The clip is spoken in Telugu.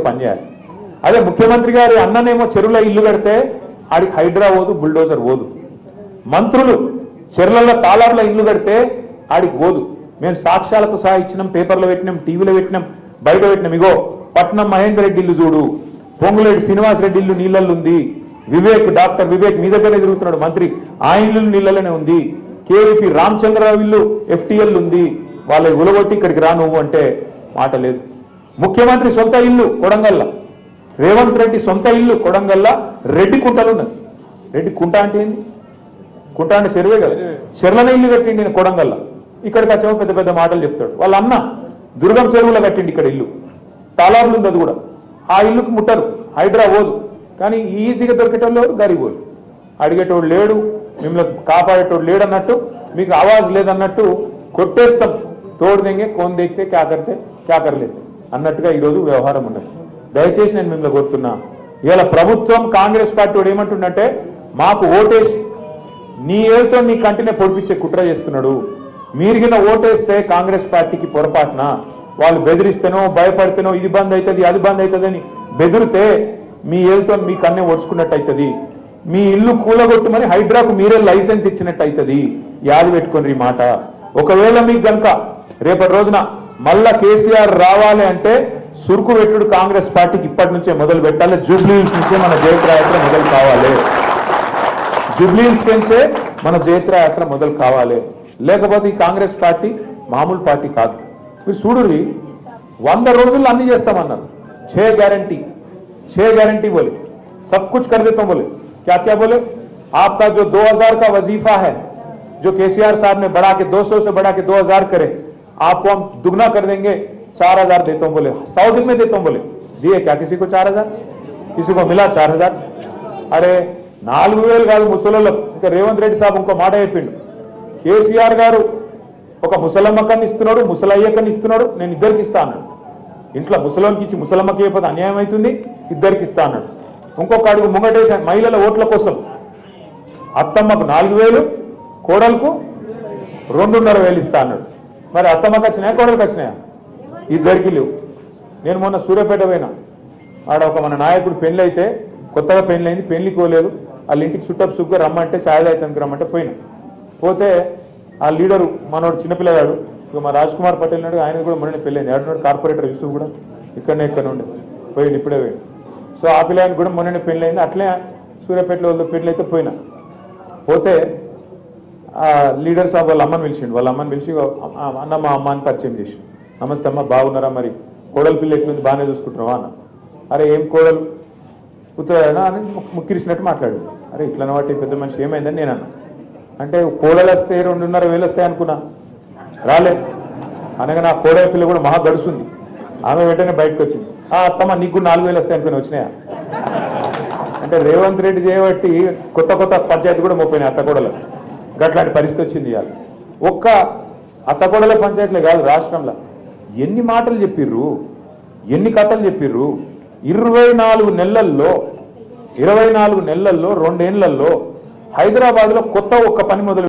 పనిచేయాలి. అదే ముఖ్యమంత్రి గారి అన్ననేమో చెరువుల ఇల్లు కడితే ఆడికి హైడ్రా పోదు, బుల్డోజర్ పోదు. మంత్రులు చెరువుల తాళార్ల ఇల్లు కడితే ఆడికి పోదు. మేము సాక్ష్యాలకు సహా ఇచ్చినాం, పేపర్లో పెట్టినాం, టీవీలో పెట్టినాం, బయట పెట్టినాం. ఇగో పట్నం మహేందర్ రెడ్డి ఇల్లు చూడు, పొంగులేటి శ్రీనివాస్ రెడ్డి ఇల్లు నీళ్ళల్లో ఉంది, వివేక్ డాక్టర్ వివేక్ మీ దగ్గరే తిరుగుతున్నాడు మంత్రి, ఆ ఇల్లు నీళ్ళలోనే ఉంది, కేవీపీ రామచంద్రరావు ఇల్లు ఎఫ్టీఎల్ ఉంది, వాళ్ళ ఉలగొట్టి ఇక్కడికి రా నువ్వు అంటే మాట లేదు. ముఖ్యమంత్రి సొంత ఇల్లు కొడంగల్ల, రేవంత్ రెడ్డి సొంత ఇల్లు కొడంగల్ల రెడ్డి కుంటలు ఉన్నది. రెడ్డి కుంట అంటే ఏంది? కుంట అంటే చెరువే కదా, చెర్లనే ఇల్లు కట్టిండి నేను కొడంగల్ల. ఇక్కడికి వచ్చేమో పెద్ద పెద్ద మాటలు చెప్తాడు. వాళ్ళ అన్న దుర్గం చెరువులో కట్టిండి ఇక్కడ ఇల్లు, తాళార్లు ఉంది అది కూడా. ఆ ఇల్లుకు ముట్టరు, హైడ్రా పోదు. కానీ ఈజీగా దొరికేటోళ్ళు ఎవరు? గరీబోళ్ళు. అడిగేటోడు లేడు, మిమ్మల్ని కాపాడేటోడు లేడు అన్నట్టు, మీకు ఆవాజ్ లేదన్నట్టు కొట్టేస్తాం. తోడు దెంగే కోన్ దేకితే క్యాకరితే క్యాకర్లేతే అన్నట్టుగా ఈరోజు వ్యవహారం ఉన్నది. దయచేసి నేను మిమ్మల్ని కోరుతున్నా, ఇవాళ ప్రభుత్వం కాంగ్రెస్ పార్టీ వాడు ఏమంటుండంటే మాకు ఓటేసి నీ ఏళ్ళతో నీ కంటినే పొడిపించే కుట్ర చేస్తున్నాడు. మీరు కింద ఓటేస్తే కాంగ్రెస్ పార్టీకి పొరపాటున వాళ్ళు బెదిరిస్తేనో భయపడితేనో ఇది బంద్ అవుతుంది అది బంద్ అవుతుంది అని బెదిరితే మీ ఏళ్ళతో మీ కన్నే ఒడుచుకున్నట్టు అవుతుంది. మీ ఇల్లు కూలగొట్టుమని హైడ్రాకు మీరే లైసెన్స్ ఇచ్చినట్టు అవుతుంది. యాది పెట్టుకుని ఈ మాట. ఒకవేళ మీకు కనుక రేపటి రోజున మళ్ళా కేసీఆర్ రావాలి అంటే సురుకు పెట్టుడు కాంగ్రెస్ పార్టీకి ఇప్పటి నుంచే మొదలు పెట్టాలి. జూబ్లీహిల్స్ నుంచే మన జయత్రయాత్ర మొదలు కావాలి. జూబ్లీహిల్స్ నుంచే మన జయత్రయాత్ర మొదలు కావాలి. లేకపోతే ఈ కాంగ్రెస్ పార్టీ మామూలు పార్టీ కాదు. మీరు చూడుర్రి, 100 రోజుల్లో అన్ని చేస్తామన్నారు. 6 गारंटी बोले, सब कुछ कर देता हूं बोले. क्या क्या बोले? आपका जो 2000 का वजीफा है जो केसीआर साहब ने बढ़ा के 200 से बढ़ा के 2000 करे, आपको हम दुगना कर देंगे, 4000 देता हूं बोले. 100 दिन में देता हूं बोले. दिए क्या किसी को 4000? किसी को मिला 4000? अरे 4000 కాదు ముసలోళ్ళ. ఇంకా రేవంత్ రెడ్డి సాబ్ ఇంకో మాట చెప్పిండు. కేసీఆర్ గారు ఒక ముసలమ్మకని ఇస్తున్నాడు, ముసలయ్యకని ఇస్తున్నాడు, నేను ఇద్దరికి ఇస్తా అన్నాడు. ఇంట్లో ముసలోనికి ఇచ్చి ముసలమ్మకి అయిపోతే అన్యాయం అవుతుంది, ఇద్దరికి ఇస్తా అన్నాడు. ఇంకొక అడుగు ముంగటేసి మహిళల ఓట్ల కోసం అత్తమ్మకు 4000, కోడలకు 2,500 ఇస్తా అన్నాడు. మరి అత్తమ్మకి వచ్చినాయా, కోడలకు వచ్చినాయా? ఇద్దరికి లేవు. నేను మొన్న సూర్యాపేట పోయినా, ఆడ ఒక మన నాయకుడు పెళ్లి అయితే, కొత్తగా పెళ్లి అయింది, పెళ్లికి పోలేదు, వాళ్ళ ఇంటికి చుట్టపు సుగ్గా రమ్మంటే ఛాయలు అవుతానికి రమ్మంటే పోయినా. పోతే ఆ లీడరు మనోడు చిన్నపిల్లగాడు, ఇక మా రాజ్ కుమార్ పటేల్ నాడు, ఆయన కూడా మొన్న పెళ్ళైంది. ఆడున్నాడు కార్పొరేటర్ యూసుఫ్ కూడా ఇక్కడ ఉండే పోయింది, ఇప్పుడే పోయింది. సో ఆ పిల్లగానికి కూడా మొన్న పెళ్ళైంది. అట్లే సూర్యాపేటలో వాళ్ళ పెళ్ళి అయితే పోయినా. పోతే ఆ లీడర్ సాబ్ వాళ్ళ అమ్మని పిలిచిండు. వాళ్ళ అమ్మని పిలిచి అన్న మా అమ్మాని పరిచయం చేసి, నమస్తే అమ్మ బాగున్నారా, మరి కోడల పిల్ల ఎట్లుంది, బాగానే చూసుకుంటున్నావా అన్న. అరే ఏం కోడలు కూతురా అని ముక్కిరిసినట్టు మాట్లాడు. అరే ఇట్లా వాటి పెద్ద మనిషి ఏమైందని నేను అన్నా. అంటే కోడలు వస్తే 2,500 వస్తాయి అనుకున్నా, రాలే. అనగా నా కోడల పిల్ల కూడా మహా గడుస్తుంది. ఆమె వెంటనే బయటకు వచ్చింది. అత్తమ్మ నీకు కూడా 4,000 వస్తాయి అనుకుని వచ్చినాయా? అంటే రేవంత్ రెడ్డి చేయబట్టి కొత్త పంచాయతీ కూడా 30 అత్తకోడలకు గట్లాంటి పరిస్థితి వచ్చింది. ఇవాళ ఒక్క అత్తకోడల పంచాయతీలే కాదు, రాష్ట్రంలో ఎన్ని మాటలు చెప్పిర్రు, ఎన్ని కథలు చెప్పిర్రు. 24 నెలల్లో 2 ఏళ్లలో హైదరాబాద్లో కొత్త ఒక్క పని మొదలు